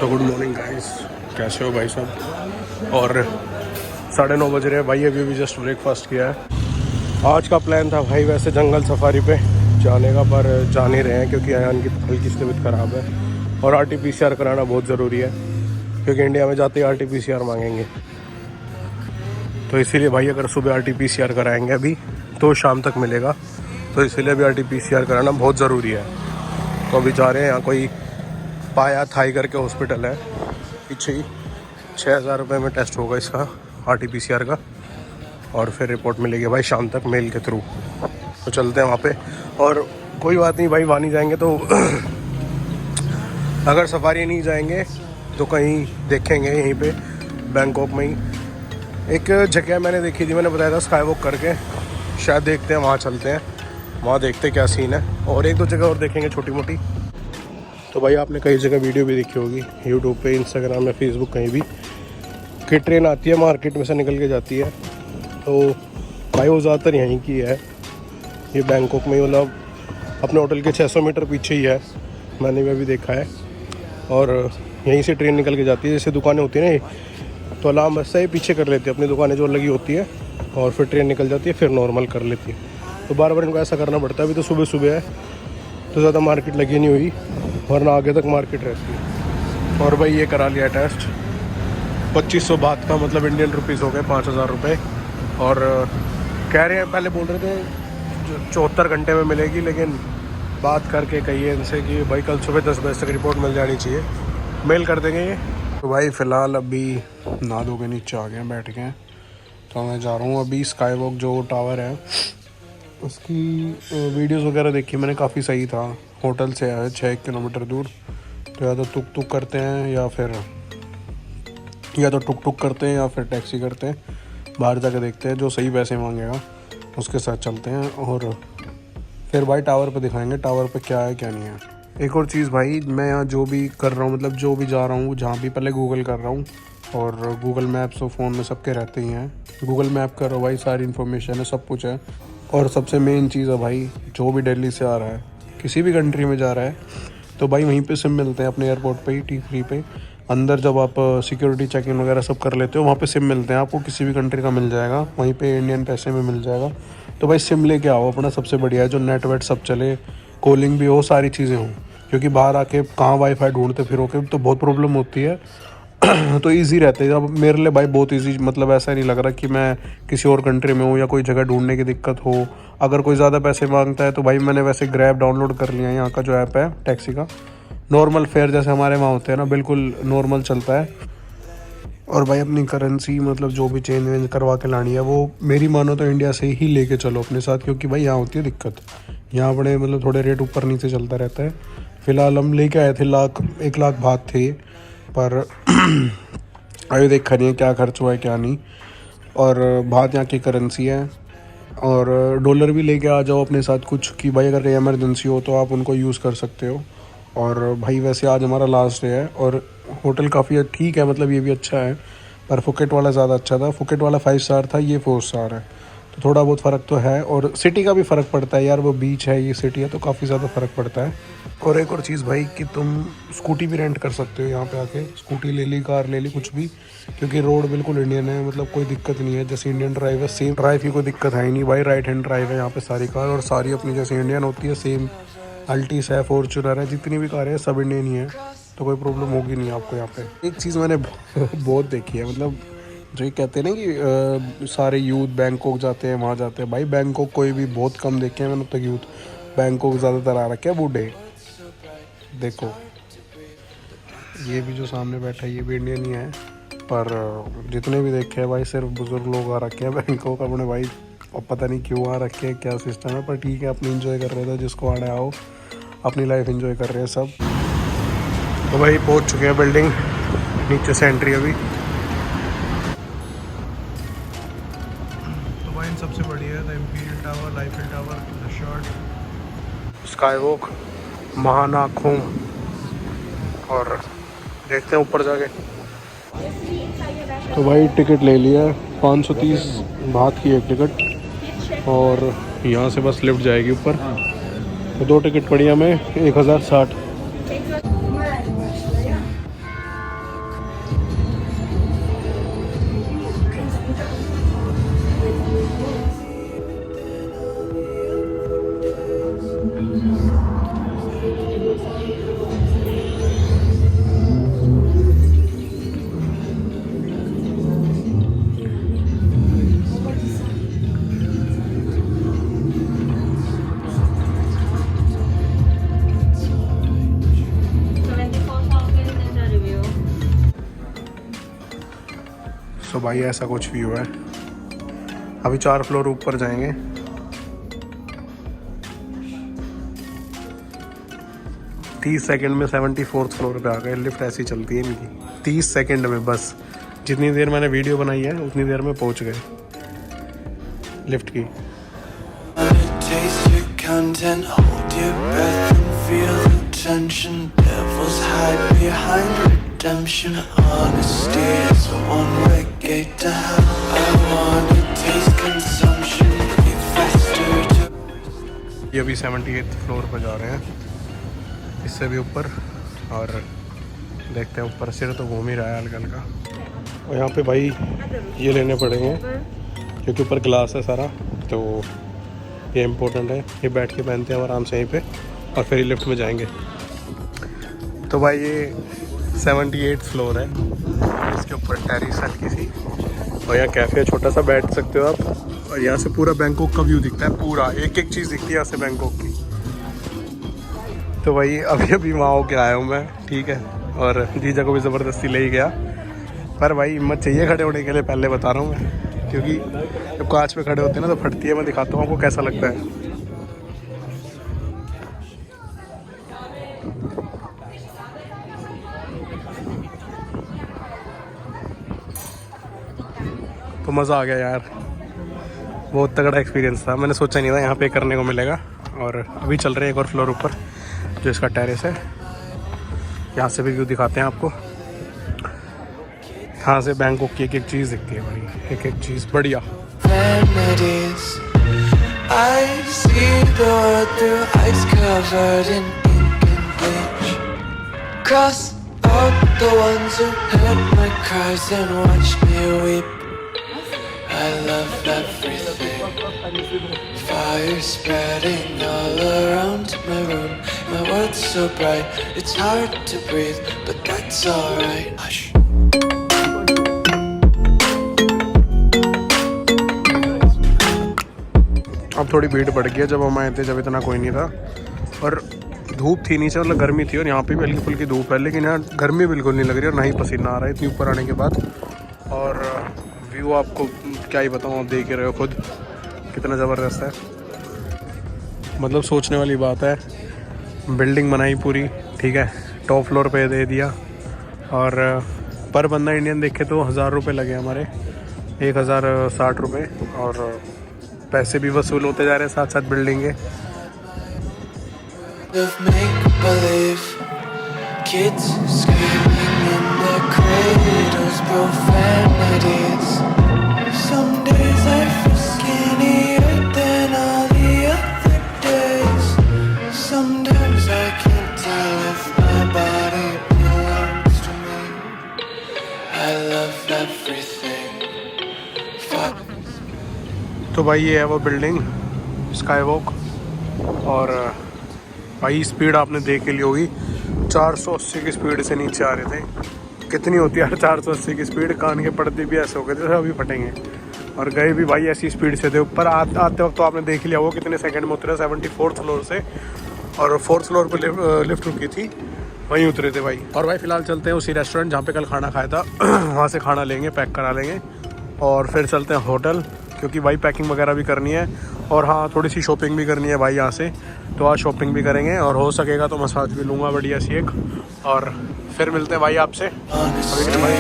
तो good morning guys, कैसे हो भाई साहब। और 9:30 बज रहे हैं भाई, अभी भी जस्ट ब्रेकफास्ट किया है। आज का प्लान था भाई वैसे जंगल सफारी पे जाने का, पर जा नहीं रहे हैं क्योंकि अयान की हल्की सी तबीयत ख़राब है और RT-PCR कराना बहुत ज़रूरी है क्योंकि इंडिया में जाते ही RT-PCR मांगेंगे। तो इसीलिए भाई अगर सुबह RT-PCR कराएंगे अभी तो शाम तक मिलेगा, तो इसीलिए अभी RT-PCR कराना बहुत ज़रूरी है। तो अभी जा रहे हैं, यहाँ कोई पाया थाई करके हॉस्पिटल है पीछे ही। 6,000 रुपये में टेस्ट होगा इसका RT-PCR का, और फिर रिपोर्ट मिलेगी भाई शाम तक मेल के थ्रू। तो चलते हैं वहाँ पे। और कोई बात नहीं भाई, वहाँ नहीं जाएंगे तो अगर सफारी नहीं जाएंगे तो कहीं देखेंगे यहीं पे बैंकॉक में ही एक जगह मैंने देखी थी, मैंने बताया था स्काई वॉक करके, शायद देखते हैं वहाँ चलते हैं, वहाँ देखते क्या सीन है। और एक दो जगह और देखेंगे छोटी मोटी। तो भाई आपने कई जगह वीडियो भी देखी होगी यूट्यूब पे, इंस्टाग्राम में, फेसबुक, कहीं भी कि ट्रेन आती है मार्केट में से निकल के जाती है। तो भाई वो ज़्यादातर यहीं की है, ये बैंकॉक में, मतलब अपने होटल के 600 मीटर पीछे ही है, मैंने भी अभी देखा है। और यहीं से ट्रेन निकल के जाती है, जैसे दुकानें होती है ना, तो अलार्म बजता है पीछे कर लेती है अपनी दुकानें जो लगी होती है, और फिर ट्रेन निकल जाती है, फिर नॉर्मल कर लेती है। तो बार बार इनको ऐसा करना पड़ता है। अभी तो सुबह सुबह है तो ज़्यादा मार्केट लगी नहीं हुई, वरना आगे तक मार्केट रहती है। और भाई ये करा लिया टेस्ट 2500 बात का, मतलब इंडियन रुपीज़ हो गए 5,000 रुपये। और कह रहे हैं, पहले बोल रहे थे 74 घंटे में मिलेगी, लेकिन बात करके कहिए इनसे कि भाई कल सुबह 10 बजे तक रिपोर्ट मिल जानी चाहिए, मेल कर देंगे ये। तो भाई फ़िलहाल अभी नादों के नीचे आ गए हैं, बैठ गए हैं। तो मैं जा रहा हूँ अभी स्काई वॉक जो टावर है उसकी वीडियोस वगैरह देखी मैंने, काफ़ी सही था। होटल से है 6 किलोमीटर दूर। तो या तो टुक टुक करते हैं या टुक टुक करते हैं या फिर टैक्सी करते हैं, बाहर जाकर देखते हैं, जो सही पैसे मांगेगा उसके साथ चलते हैं। और फिर भाई टावर पे दिखाएंगे टावर पे क्या है क्या नहीं है। एक और चीज़ भाई, मैं यहाँ जो भी कर रहा हूँ, मतलब जो भी जा रहा हूँ जहाँ भी, पहले गूगल कर रहा हूँ, और गूगल मैप्स तो फ़ोन में सबके रहते ही हैं। गूगल मैप करो भाई, सारी इन्फॉर्मेशन है, सब कुछ है। और सबसे मेन चीज़ है भाई, जो भी दिल्ली से आ रहा है, किसी भी कंट्री में जा रहा है, तो भाई वहीं पे सिम मिलते हैं अपने एयरपोर्ट पे ही, T3 पे। अंदर जब आप सिक्योरिटी चेक इन वगैरह सब कर लेते हो, वहाँ पे सिम मिलते हैं आपको, किसी भी कंट्री का मिल जाएगा, वहीं पे इंडियन पैसे में मिल जाएगा। तो भाई सिम लेके आओ अपना, सबसे बढ़िया है, जो नेट वेट सब चले, कॉलिंग भी हो, सारी चीज़ें हों। क्योंकि बाहर आके कहाँ वाईफाई ढूंढते फिरोगे तो बहुत प्रॉब्लम होती है। तो इजी रहते हैं। अब मेरे लिए भाई बहुत इजी, मतलब ऐसा नहीं लग रहा कि मैं किसी और कंट्री में हूँ या कोई जगह ढूंढने की दिक्कत हो। अगर कोई ज़्यादा पैसे मांगता है तो भाई मैंने वैसे ग्रैब डाउनलोड कर लिया है, यहाँ का जो ऐप है टैक्सी का, नॉर्मल फेयर जैसे हमारे वहाँ होते हैं ना, बिल्कुल नॉर्मल चलता है। और भाई अपनी करेंसी, मतलब जो भी चेंज वेंज करवा के लानी है, वो मेरी मानो तो इंडिया से ही लेके चलो अपने साथ, क्योंकि भाई यहाँ होती है दिक्कत, यहाँ बड़े मतलब थोड़े रेट ऊपर नीचे चलता रहता है। फ़िलहाल हम लेके आए थे 1 लाख बात थे, पर अभी देखा नहीं है क्या खर्च हुआ है क्या नहीं। और बात यहाँ की करेंसी है, और डॉलर भी लेके आ जाओ अपने साथ कुछ, कि भाई अगर कहीं इमरजेंसी हो तो आप उनको यूज़ कर सकते हो। और भाई वैसे आज हमारा लास्ट डे है, और होटल काफ़ी ठीक है, मतलब ये भी अच्छा है, पर फुकेट वाला ज़्यादा अच्छा था। फुकेट वाला 5 स्टार था, ये 4 स्टार है, तो थोड़ा बहुत फ़र्क तो है। और सिटी का भी फ़र्क पड़ता है यार, वो बीच है, ये सिटी है, तो काफ़ी ज़्यादा फ़र्क पड़ता है। और एक और चीज़ भाई कि तुम स्कूटी भी रेंट कर सकते हो यहाँ पे आके, स्कूटी ले ली, कार ले ली, कुछ भी, क्योंकि रोड बिल्कुल इंडियन है, मतलब कोई दिक्कत नहीं है। जैसे इंडियन ड्राइव है, सेम ड्राइव की कोई दिक्कत है ही नहीं भाई, राइट हैंड ड्राइव है यहाँ पे सारी कार, और सारी अपनी जैसे इंडियन होती है सेम। अल्टिस है, फॉर्च्यूनर है, जितनी भी कारें हैं सब इंडियन ही है, तो कोई प्रॉब्लम होगी नहीं आपको यहाँ पे। एक चीज़ मैंने बहुत देखी है, मतलब जो ये कहते हैं ना कि सारे यूथ बैंकॉक जाते हैं, वहाँ जाते हैं, भाई बैंकॉक कोई भी बहुत कम देखे हैं मैंने अब तक यूथ, बैंकॉक ज़्यादातर आ रखे हैं बूढ़े। देखो ये भी जो सामने बैठा है ये भी इंडियन ही है, पर जितने भी देखे हैं भाई सिर्फ बुजुर्ग लोग आ रखे हैं बैंकॉक अपने भाई। अब पता नहीं क्यों आ रखे हैं, क्या सिस्टम है, पर ठीक है, अपनी एंजॉय कर रहे थे, जिसको आना आओ, अपनी लाइफ एंजॉय कर रहे हैं सब। तो भाई पहुंच चुके हैं बिल्डिंग, नीचे से एंट्री अभी। तो भाई इन सबसे बढ़िया है द इम्पीरियल टावर, लाइफल tower, the short, sky walk, महानाखूम। और देखते हैं ऊपर जाके। तो भाई टिकट ले लिया, 530 बात की एक टिकट, और यहाँ से बस लिफ्ट जाएगी ऊपर। तो 2 टिकट पड़ी हमें 1060। तो भाई ऐसा कुछ व्यू है। अभी 4 फ्लोर ऊपर जाएंगे। तीस सेकंड में 74th फ्लोर पे आ गए। लिफ्ट ऐसी चलती है इनकी, 30 सेकंड में बस। जितनी देर मैंने वीडियो बनाई है उतनी देर में पहुंच गए लिफ्ट की। ये अभी 78th फ्लोर पर जा रहे हैं, इससे भी ऊपर। और देखते हैं ऊपर, सिर तो घूम ही रहा है हल्का हल्का। और यहाँ पे भाई ये लेने पड़ेंगे क्योंकि ऊपर ग्लास है सारा, तो ये इम्पोर्टेंट है। ये बैठ के पहनते हैं आराम से यहीं पे, और फिर लिफ्ट में जाएंगे। तो भाई ये 78th फ्लोर है, इसके ऊपर टेरेस हल्की सी, और यहाँ कैफ़े छोटा सा, बैठ सकते हो आप। और यहाँ से पूरा बैंकॉक का व्यू दिखता है, पूरा एक एक चीज़ दिखती है यहाँ से बैंकॉक की। तो भाई अभी अभी वहाँ होके आया हूँ मैं, ठीक है। और जीजा को भी ज़बरदस्ती ले ही गया, पर भाई हिम्मत चाहिए खड़े होने के लिए, पहले बता रहा हूँ मैं, क्योंकि जब कांच पे खड़े होते हैं ना तो फटती है। मैं दिखाता हूँ आपको कैसा लगता है। तो मज़ा आ गया यार, बहुत तगड़ा एक्सपीरियंस था। मैंने सोचा नहीं था यहाँ पे करने को मिलेगा। और अभी चल रहे हैं एक और फ्लोर ऊपर, जो इसका टेरेस है। यहाँ से भी व्यू दिखाते हैं आपको। यहाँ से बैंकॉक की एक एक चीज़ दिखती है भाई, एक एक चीज़ बढ़िया। I love everything. Fire spreading all around my room. My world's so bright, it's hard to breathe, but that's alright. Hush. अब थोड़ी भीड़ बढ़ गई है, जब हम आए थे जब इतना कोई नहीं था, और धूप थी नीचे, मतलब गर्मी थी। और यहाँ पे भी हल्की फुल्की धूप है, लेकिन यहाँ गर्मी बिल्कुल नहीं लग रही और ना ही पसीना आ रहा है इतनी ऊपर आने के बाद। और व्यू आपको क्या ही बताऊँ, आप देख ही रहे हो खुद कितना ज़बरदस्त है। मतलब सोचने वाली बात है। बिल्डिंग बनाई पूरी, ठीक है, टॉप फ्लोर पे दे दिया, और पर बंदा इंडियन देखे तो 1000 रुपये लगे हमारे, 1060 रुपये। और पैसे भी वसूल होते जा रहे हैं साथ साथ बिल्डिंग के। Kids screaming in their cradles, profanities. Some days I feel skinnier than all the other days. Sometimes I can't tell if my body belongs to me. I love everything. Fuck. तो भाई ये है वो building, sky walk. और भाई speed आपने देख ही ली होगी, 480 की स्पीड से नीचे आ रहे थे। कितनी होती है यार 480 की स्पीड, कान के पर्दे भी ऐसे हो गए थे अभी फटेंगे। और गए भी भाई ऐसी स्पीड से थे ऊपर। आते वक्त तो आपने देख लिया वो कितने सेकंड में उतरे, 74th फ्लोर से। और 4th फ्लोर पर लिफ्ट रुकी थी, वहीं उतरे थे भाई। और भाई फ़िलहाल चलते हैं उसी रेस्टोरेंट जहाँ पे कल खाना खाया था वहाँ से खाना लेंगे, पैक करा लेंगे, और फिर चलते हैं होटल, क्योंकि भाई पैकिंग वगैरह भी करनी है। और हाँ, थोड़ी सी शॉपिंग भी करनी है भाई यहाँ से, तो आज शॉपिंग भी करेंगे। और हो सकेगा तो मसाज भी लूँगा बढ़िया सी एक। और फिर मिलते हैं भाई आपसे। अभी के लिए भाई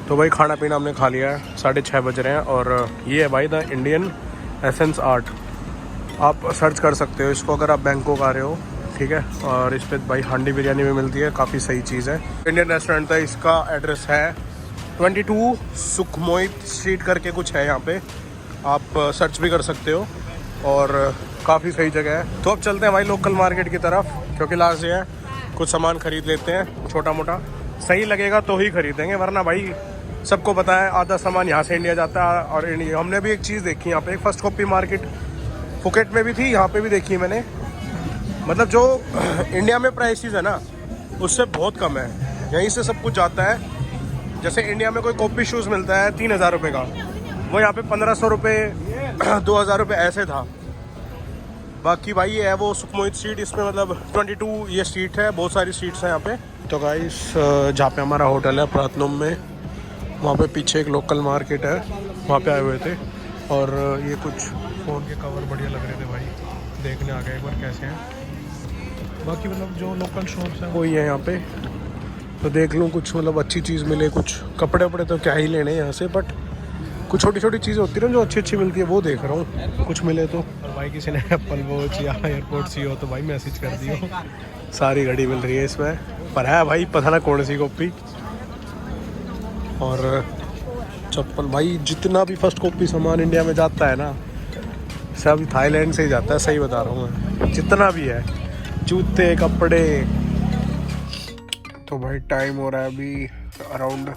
तो भाई खाना पीना हमने खा लिया है, 6:30 बज रहे हैं। और ये है भाई द इंडियन एसेंस आर्ट, आप सर्च कर सकते हो इसको अगर आप बैंकॉक आ रहे हो, ठीक है। और इस पर भाई हांडी बिरयानी भी मिलती है, काफ़ी सही चीज़ है। इंडियन रेस्टोरेंट था, इसका एड्रेस है 22 सुखमोहित स्ट्रीट करके कुछ है यहाँ पे, आप सर्च भी कर सकते हो। और काफ़ी सही जगह है। तो अब चलते हैं भाई लोकल मार्केट की तरफ, क्योंकि लास्ट डे है, कुछ सामान ख़रीद लेते हैं छोटा मोटा, सही लगेगा तो ही ख़रीदेंगे, वरना भाई सबको पता है आधा सामान यहाँ से इंडिया जाता है। और हमने भी एक चीज़ देखी यहाँ पे, एक फर्स्ट कॉपी मार्केट फुकेट में भी थी, यहाँ पे भी देखी मैंने। मतलब जो इंडिया में प्राइसेस है ना, उससे बहुत कम है, यहीं से सब कुछ जाता है। जैसे इंडिया में कोई कॉपी शूज़ मिलता है 3000 रुपये का, वो यहाँ पे 1500 रुपये 2000 रुपये ऐसे था। बाकी भाई ये है वो सुखमोहित स्ट्रीट, इसमें मतलब 22 ये स्ट्रीट है, बहुत सारी स्ट्रीट्स हैं यहाँ पे। तो गाइस जहाँ पे हमारा होटल है प्लाटिनम में, वहाँ पे पीछे एक लोकल मार्केट है, वहाँ पे आए हुए थे। और ये कुछ फ़ोन के कवर बढ़िया लग रहे थे भाई, देखने आ गए एक बार कैसे हैं। बाकी मतलब जो लोकल शॉप्स हैं वही है यहाँ पे, तो देख लूँ कुछ मतलब अच्छी चीज़ मिले। कुछ कपड़े वपड़े तो क्या ही लेने यहाँ से, बट कुछ छोटी छोटी चीज़ें होती है ना जो अच्छी अच्छी मिलती है, वो देख रहा हूँ कुछ मिले तो। और भाई किसी ने एप्पल वॉच या एयरपोर्ट सी हो तो भाई मैसेज कर दियो, सारी घड़ी मिल रही है इसमें। पर है भाई पता ना कौन सी कॉपी। और चप्पल भाई, जितना भी फर्स्ट कॉपी सामान इंडिया में जाता है ना, सब थाईलैंड से ही जाता है, सही बता रहा हूँ मैं। जितना भी है जूते कपड़े। तो भाई टाइम हो रहा है अभी अराउंड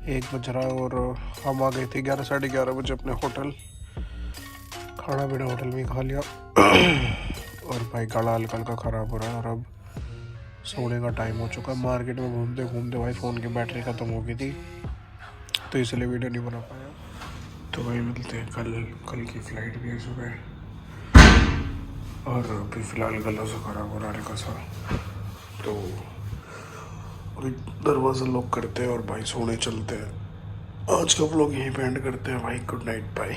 1 बज रहा है, और हम आ गए थे 11 साढ़े 11 बजे अपने होटल। खाना पीना होटल में ही खा लिया। और भाई गला हल्का हल्का ख़राब हो रहा है, और अब सोने का टाइम हो चुका है। मार्केट में घूमते घूमते भाई फ़ोन की बैटरी ख़त्म हो गई थी, तो इसलिए वीडियो नहीं बना पाया। तो भाई मिलते हैं कल की फ़्लाइट भी है सुबह। और अभी फ़िलहाल गला से ख़राब हो रहा है हल्का सा, तो अभी दरवाज़ा लॉक करते हैं और भाई सोने चलते हैं। आज का व्लॉग यहीं पे एंड करते हैं भाई। Good night, bye.